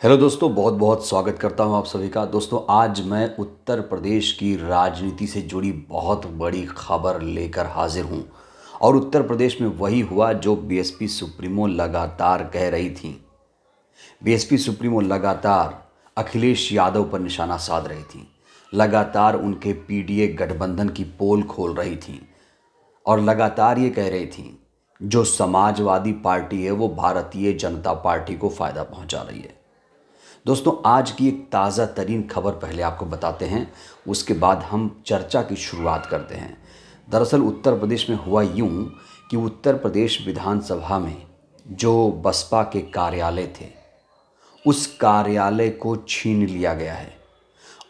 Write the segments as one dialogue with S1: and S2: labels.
S1: Hello दोस्तों, बहुत बहुत स्वागत करता हूं आप सभी का। दोस्तों, आज मैं उत्तर प्रदेश की राजनीति से जुड़ी बहुत बड़ी खबर लेकर हाजिर हूं। और उत्तर प्रदेश में वही हुआ जो बीएसपी सुप्रीमो लगातार कह रही थी। बीएसपी सुप्रीमो लगातार अखिलेश यादव पर निशाना साध रही थी, लगातार उनके पीडीए गठबंधन की पोल खोल रही थी और लगातार ये कह रही थी जो समाजवादी पार्टी है वो भारतीय जनता पार्टी को फ़ायदा पहुंचा रही है। दोस्तों, आज की एक ताज़ा तरीन खबर पहले आपको बताते हैं, उसके बाद हम चर्चा की शुरुआत करते हैं। दरअसल उत्तर प्रदेश में हुआ यूं कि उत्तर प्रदेश विधानसभा में जो बसपा के कार्यालय थे, उस कार्यालय को छीन लिया गया है।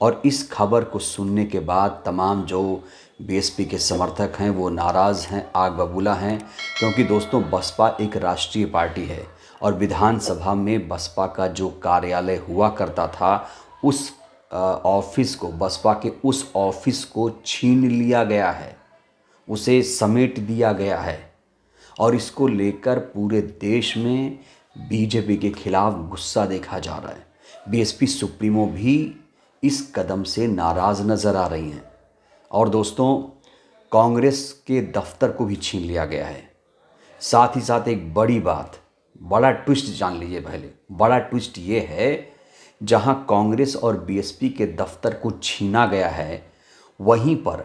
S1: और इस खबर को सुनने के बाद तमाम जो बीएसपी के समर्थक हैं वो नाराज़ हैं, आग बबूला हैं, क्योंकि दोस्तों बसपा एक राष्ट्रीय पार्टी है और विधानसभा में बसपा का जो कार्यालय हुआ करता था उस ऑफिस को, बसपा के उस ऑफिस को छीन लिया गया है, उसे समेट दिया गया है। और इसको लेकर पूरे देश में बीजेपी के खिलाफ गुस्सा देखा जा रहा है। बीएसपी सुप्रीमो भी इस कदम से नाराज़ नज़र आ रही हैं। और दोस्तों, कांग्रेस के दफ्तर को भी छीन लिया गया है। साथ ही साथ एक बड़ी बात, बड़ा ट्विस्ट जान लीजिए। पहले बड़ा ट्विस्ट ये है, जहां कांग्रेस और बीएसपी के दफ्तर को छीना गया है, वहीं पर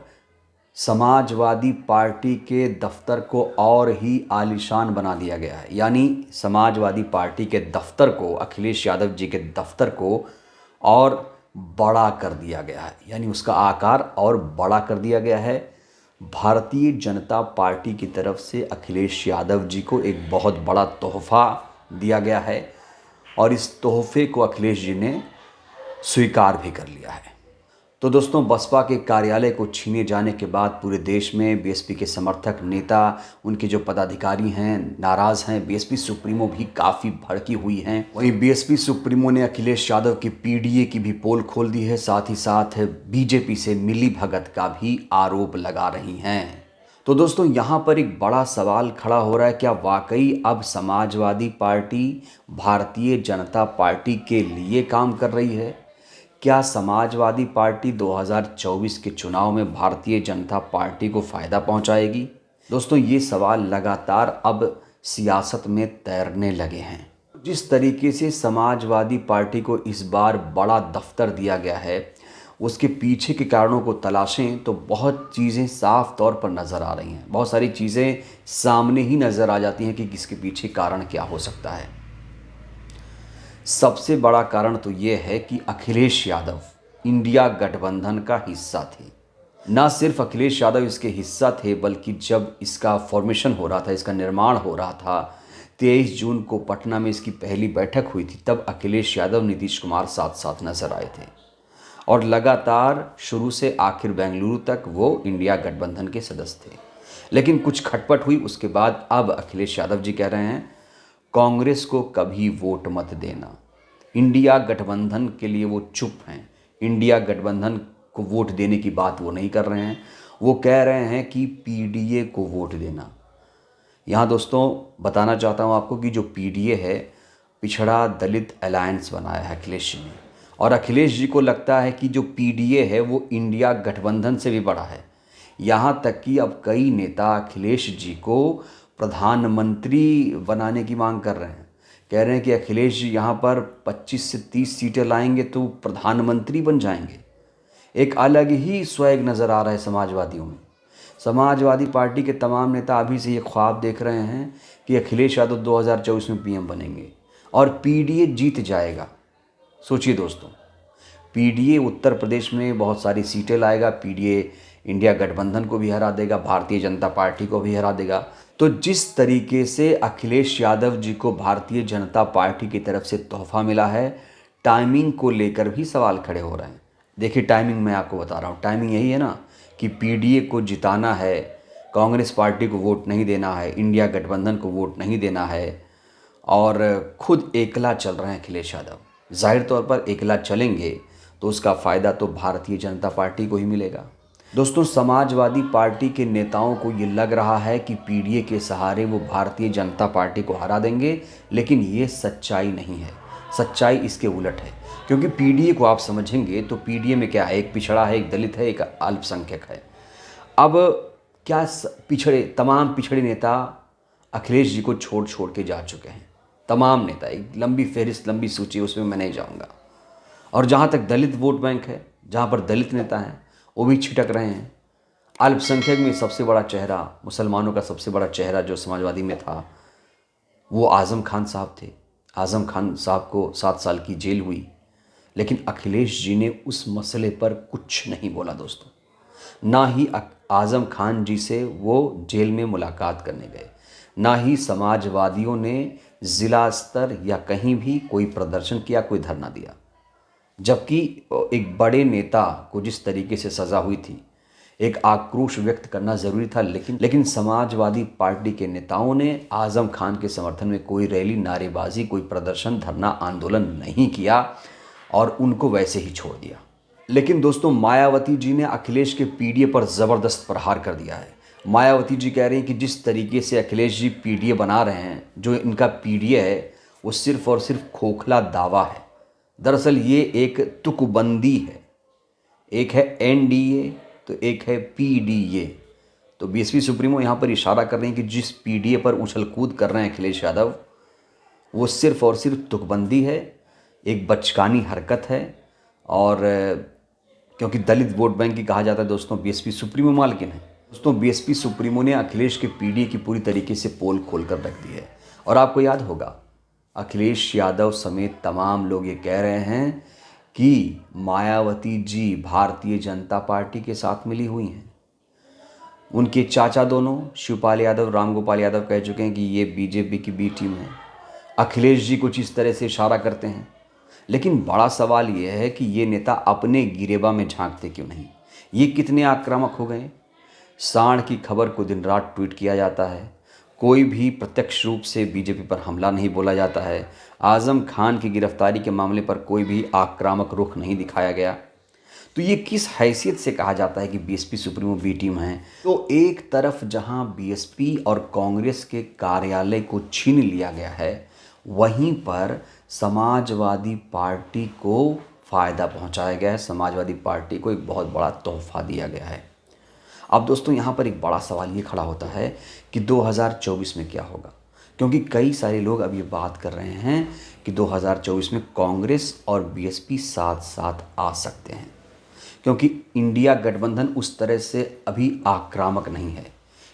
S1: समाजवादी पार्टी के दफ्तर को और ही आलीशान बना दिया गया है। यानी समाजवादी पार्टी के दफ्तर को, अखिलेश यादव जी के दफ्तर को और बड़ा कर दिया गया है, यानी उसका आकार और बड़ा कर दिया गया है। भारतीय जनता पार्टी की तरफ से अखिलेश यादव जी को एक बहुत बड़ा तोहफ़ा दिया गया है और इस तोहफ़े को अखिलेश जी ने स्वीकार भी कर लिया है। तो दोस्तों, बसपा के कार्यालय को छीने जाने के बाद पूरे देश में बीएसपी के समर्थक, नेता, उनके जो पदाधिकारी हैं नाराज़ हैं। बीएसपी सुप्रीमो भी काफ़ी भड़की हुई हैं। वहीं बीएसपी सुप्रीमो ने अखिलेश यादव की पीडीए की भी पोल खोल दी है, साथ ही साथ बीजेपी से मिलीभगत का भी आरोप लगा रही हैं। तो दोस्तों, यहाँ पर एक बड़ा सवाल खड़ा हो रहा है, क्या वाकई अब समाजवादी पार्टी भारतीय जनता पार्टी के लिए काम कर रही है? क्या समाजवादी पार्टी 2024 के चुनाव में भारतीय जनता पार्टी को फ़ायदा पहुंचाएगी? दोस्तों, ये सवाल लगातार अब सियासत में तैरने लगे हैं। जिस तरीके से समाजवादी पार्टी को इस बार बड़ा दफ्तर दिया गया है, उसके पीछे के कारणों को तलाशें तो बहुत चीज़ें साफ तौर पर नज़र आ रही हैं। बहुत सारी चीज़ें सामने ही नज़र आ जाती हैं कि इसके पीछे कारण क्या हो सकता है। सबसे बड़ा कारण तो ये है कि अखिलेश यादव इंडिया गठबंधन का हिस्सा थे। ना सिर्फ अखिलेश यादव इसके हिस्सा थे, बल्कि जब इसका फॉर्मेशन हो रहा था, इसका निर्माण हो रहा था, 23 जून को पटना में इसकी पहली बैठक हुई थी, तब अखिलेश यादव, नीतीश कुमार साथ साथ नजर आए थे। और लगातार शुरू से आखिर बेंगलुरु तक वो इंडिया गठबंधन के सदस्य थे। लेकिन कुछ खटपट हुई, उसके बाद अब अखिलेश यादव जी कह रहे हैं कांग्रेस को कभी वोट मत देना। इंडिया गठबंधन के लिए वो चुप हैं। इंडिया गठबंधन को वोट देने की बात वो नहीं कर रहे हैं। वो कह रहे हैं कि पीडीए को वोट देना। यहाँ दोस्तों बताना चाहता हूँ आपको कि जो पीडीए है, पिछड़ा दलित अलायंस बनाया है अखिलेश जी ने। और अखिलेश जी को लगता है कि जो पीडीए है वो इंडिया गठबंधन से भी बड़ा है। यहाँ तक कि अब कई नेता अखिलेश जी को प्रधानमंत्री बनाने की मांग कर रहे हैं। कह रहे हैं कि अखिलेश जी यहाँ पर 25 से 30 सीटें लाएंगे तो प्रधानमंत्री बन जाएंगे। एक अलग ही स्वैग नज़र आ रहा है समाजवादियों में। समाजवादी पार्टी के तमाम नेता अभी से ये ख्वाब देख रहे हैं कि अखिलेश यादव 2024 में पीएम बनेंगे और पीडीए जीत जाएगा। सोचिए दोस्तों, पीडीए उत्तर प्रदेश में बहुत सारी सीटें लाएगा, पीडीए इंडिया गठबंधन को भी हरा देगा, भारतीय जनता पार्टी को भी हरा देगा। तो जिस तरीके से अखिलेश यादव जी को भारतीय जनता पार्टी की तरफ से तोहफा मिला है, टाइमिंग को लेकर भी सवाल खड़े हो रहे हैं। देखिए, टाइमिंग मैं आपको बता रहा हूँ, टाइमिंग यही है ना कि पीडीए को जिताना है, कांग्रेस पार्टी को वोट नहीं देना है, इंडिया गठबंधन को वोट नहीं देना है और खुद एकला चल रहे हैं अखिलेश यादव। जाहिर तौर पर एकला चलेंगे तो उसका फ़ायदा तो भारतीय जनता पार्टी को ही मिलेगा। दोस्तों, समाजवादी पार्टी के नेताओं को ये लग रहा है कि पीडीए के सहारे वो भारतीय जनता पार्टी को हरा देंगे, लेकिन ये सच्चाई नहीं है। सच्चाई इसके उलट है। क्योंकि पीडीए को आप समझेंगे तो पीडीए में क्या है, एक पिछड़ा है, एक दलित है, एक अल्पसंख्यक है। अब क्या तमाम पिछड़े नेता अखिलेश जी को छोड़ छोड़ के जा चुके हैं। तमाम नेता, एक लंबी फहरिस्त, लंबी सूची, उसमें मैं नहीं जाऊंगा। और जहाँ तक दलित वोट बैंक है, जहाँ पर दलित नेता हैं, वो भी छिटक रहे हैं। अल्पसंख्यक में सबसे बड़ा चेहरा, मुसलमानों का सबसे बड़ा चेहरा जो समाजवादी में था, वो आज़म खान साहब थे। आज़म खान साहब को 7 साल की जेल हुई, लेकिन अखिलेश जी ने उस मसले पर कुछ नहीं बोला दोस्तों। ना ही आज़म खान जी से वो जेल में मुलाकात करने गए, ना ही समाजवादियों ने ज़िला स्तर या कहीं भी कोई प्रदर्शन किया, कोई धरना दिया। जबकि एक बड़े नेता को जिस तरीके से सज़ा हुई थी, एक आक्रोश व्यक्त करना ज़रूरी था, लेकिन समाजवादी पार्टी के नेताओं ने आज़म खान के समर्थन में कोई रैली, नारेबाजी, कोई प्रदर्शन, धरना, आंदोलन नहीं किया और उनको वैसे ही छोड़ दिया। लेकिन दोस्तों, मायावती जी ने अखिलेश के पीडीए पर ज़बरदस्त प्रहार कर दिया है। मायावती जी कह रही हैं कि जिस तरीके से अखिलेश जी पीडीए बना रहे हैं, जो इनका पीडीए है, वो सिर्फ़ और सिर्फ खोखला दावा है। दरअसल ये एक तुकबंदी है। एक है एनडीए तो एक है पीडीए। तो बीएसपी सुप्रीमो यहाँ पर इशारा कर रहे हैं कि जिस पीडीए पर उछल कूद कर रहे हैं अखिलेश यादव, वो सिर्फ़ और सिर्फ तुकबंदी है, एक बचकानी हरकत है। और क्योंकि दलित वोट बैंक की कहा जाता है दोस्तों, बीएसपी सुप्रीमो मालकिन है। दोस्तों, बीएसपी सुप्रीमो ने अखिलेश के पीडीए की पूरी तरीके से पोल खोल कर रख दी है। और आपको याद होगा, अखिलेश यादव समेत तमाम लोग ये कह रहे हैं कि मायावती जी भारतीय जनता पार्टी के साथ मिली हुई हैं। उनके चाचा दोनों, शिवपाल यादव, रामगोपाल यादव, कह चुके हैं कि ये बीजेपी की बी टीम है। अखिलेश जी कुछ इस तरह से इशारा करते हैं। लेकिन बड़ा सवाल ये है कि ये नेता अपने गिरेबा में झांकते क्यों नहीं? ये कितने आक्रामक हो गए। सांड की खबर को दिन रात ट्वीट किया जाता है। कोई भी प्रत्यक्ष रूप से बीजेपी पर हमला नहीं बोला जाता है। आज़म खान की गिरफ्तारी के मामले पर कोई भी आक्रामक रुख नहीं दिखाया गया। तो ये किस हैसियत से कहा जाता है कि बीएसपी सुप्रीमो बी टीम है? तो एक तरफ जहां बीएसपी और कांग्रेस के कार्यालय को छीन लिया गया है, वहीं पर समाजवादी पार्टी को फ़ायदा पहुंचाया गया है। समाजवादी पार्टी को एक बहुत बड़ा तोहफा दिया गया है। अब दोस्तों, यहाँ पर एक बड़ा सवाल ये खड़ा होता है कि 2024 में क्या होगा? क्योंकि कई सारे लोग अब ये बात कर रहे हैं कि 2024 में कांग्रेस और बीएसपी साथ साथ आ सकते हैं, क्योंकि इंडिया गठबंधन उस तरह से अभी आक्रामक नहीं है।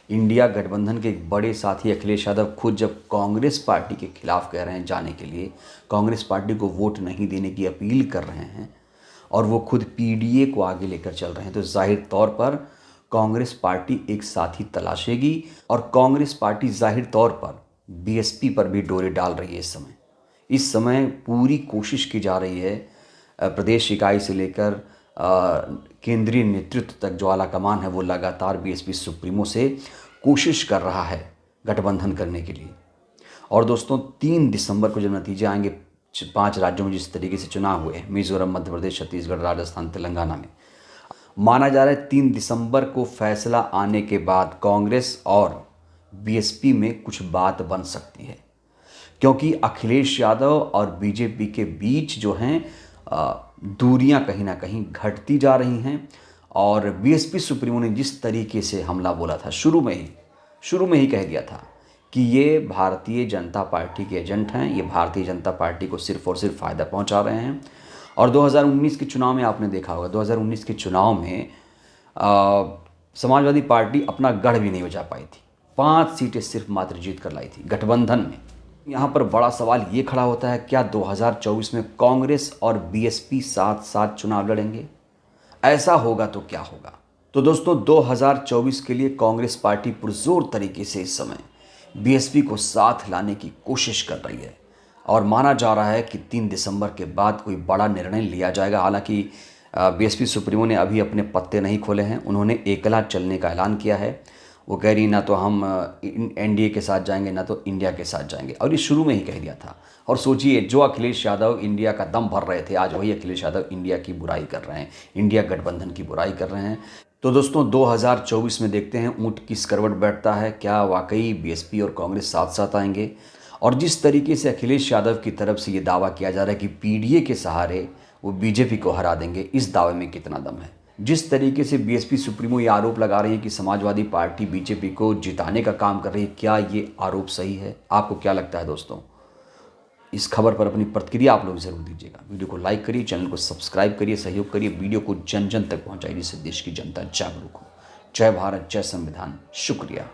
S1: इंडिया गठबंधन के एक बड़े साथी अखिलेश यादव खुद जब कांग्रेस पार्टी के खिलाफ कह रहे हैं जाने के लिए, कांग्रेस पार्टी को वोट नहीं देने की अपील कर रहे हैं, और वो खुद पीडीए को आगे लेकर चल रहे हैं, तो जाहिर तौर पर कांग्रेस पार्टी एक साथी तलाशेगी। और कांग्रेस पार्टी जाहिर तौर पर बीएसपी पर भी डोरे डाल रही है। इस समय पूरी कोशिश की जा रही है, प्रदेश इकाई से लेकर केंद्रीय नेतृत्व तक जो आला कमान है, वो लगातार बीएसपी सुप्रीमो से कोशिश कर रहा है गठबंधन करने के लिए। और दोस्तों, 3 दिसंबर को जब नतीजे आएंगे 5 राज्यों में जिस तरीके से चुनाव हुए, मिजोरम, मध्य प्रदेश, छत्तीसगढ़, राजस्थान, तेलंगाना में, माना जा रहा है 3 दिसंबर को फैसला आने के बाद कांग्रेस और बीएसपी में कुछ बात बन सकती है। क्योंकि अखिलेश यादव और बीजेपी के बीच जो हैं दूरियां कहीं ना कहीं घटती जा रही हैं। और बीएसपी सुप्रीमो ने जिस तरीके से हमला बोला था, शुरू में ही कह दिया था कि ये भारतीय जनता पार्टी के एजेंट हैं, ये भारतीय जनता पार्टी को सिर्फ और सिर्फ फ़ायदा पहुंचा रहे हैं। और 2019 के चुनाव में आपने देखा होगा, 2019 के चुनाव में समाजवादी पार्टी अपना गढ़ भी नहीं बचा पाई थी। 5 सीटें सिर्फ मात्र जीत कर लाई थी गठबंधन में। यहाँ पर बड़ा सवाल ये खड़ा होता है, क्या 2024 में कांग्रेस और बीएसपी साथ साथ चुनाव लड़ेंगे? ऐसा होगा तो क्या होगा? तो दोस्तों, 2024 के लिए कांग्रेस पार्टी पुरजोर तरीके से इस समय बीएसपी को साथ लाने की कोशिश कर रही है। और माना जा रहा है कि 3 दिसंबर के बाद कोई बड़ा निर्णय लिया जाएगा। हालांकि बीएसपी सुप्रीमो ने अभी अपने पत्ते नहीं खोले हैं। उन्होंने एकला चलने का ऐलान किया है। वो कह रही ना तो हम एनडीए के साथ जाएंगे, ना तो इंडिया के साथ जाएंगे। और ये शुरू में ही कह दिया था। और सोचिए, जो अखिलेश यादव इंडिया का दम भर रहे थे, आज वही अखिलेश यादव इंडिया की बुराई कर रहे हैं, इंडिया गठबंधन की बुराई कर रहे हैं। तो दोस्तों, 2024 में देखते हैं ऊंट किस करवट बैठता है। क्या वाकई बीएसपी और कांग्रेस साथ साथ आएंगे? और जिस तरीके से अखिलेश यादव की तरफ से ये दावा किया जा रहा है कि पीडीए के सहारे वो बीजेपी को हरा देंगे, इस दावे में कितना दम है। जिस तरीके से बीएसपी सुप्रीमो ये आरोप लगा रही है कि समाजवादी पार्टी बीजेपी को जिताने का काम कर रही है, क्या ये आरोप सही है? आपको क्या लगता है दोस्तों? इस खबर पर अपनी प्रतिक्रिया आप लोग जरूर दीजिएगा। वीडियो को लाइक करिए, चैनल को सब्सक्राइब करिए, सहयोग करिए, वीडियो को जन जन तक पहुंचाइए जिससे देश की जनता जागरूक हो। जय भारत, जय संविधान, शुक्रिया।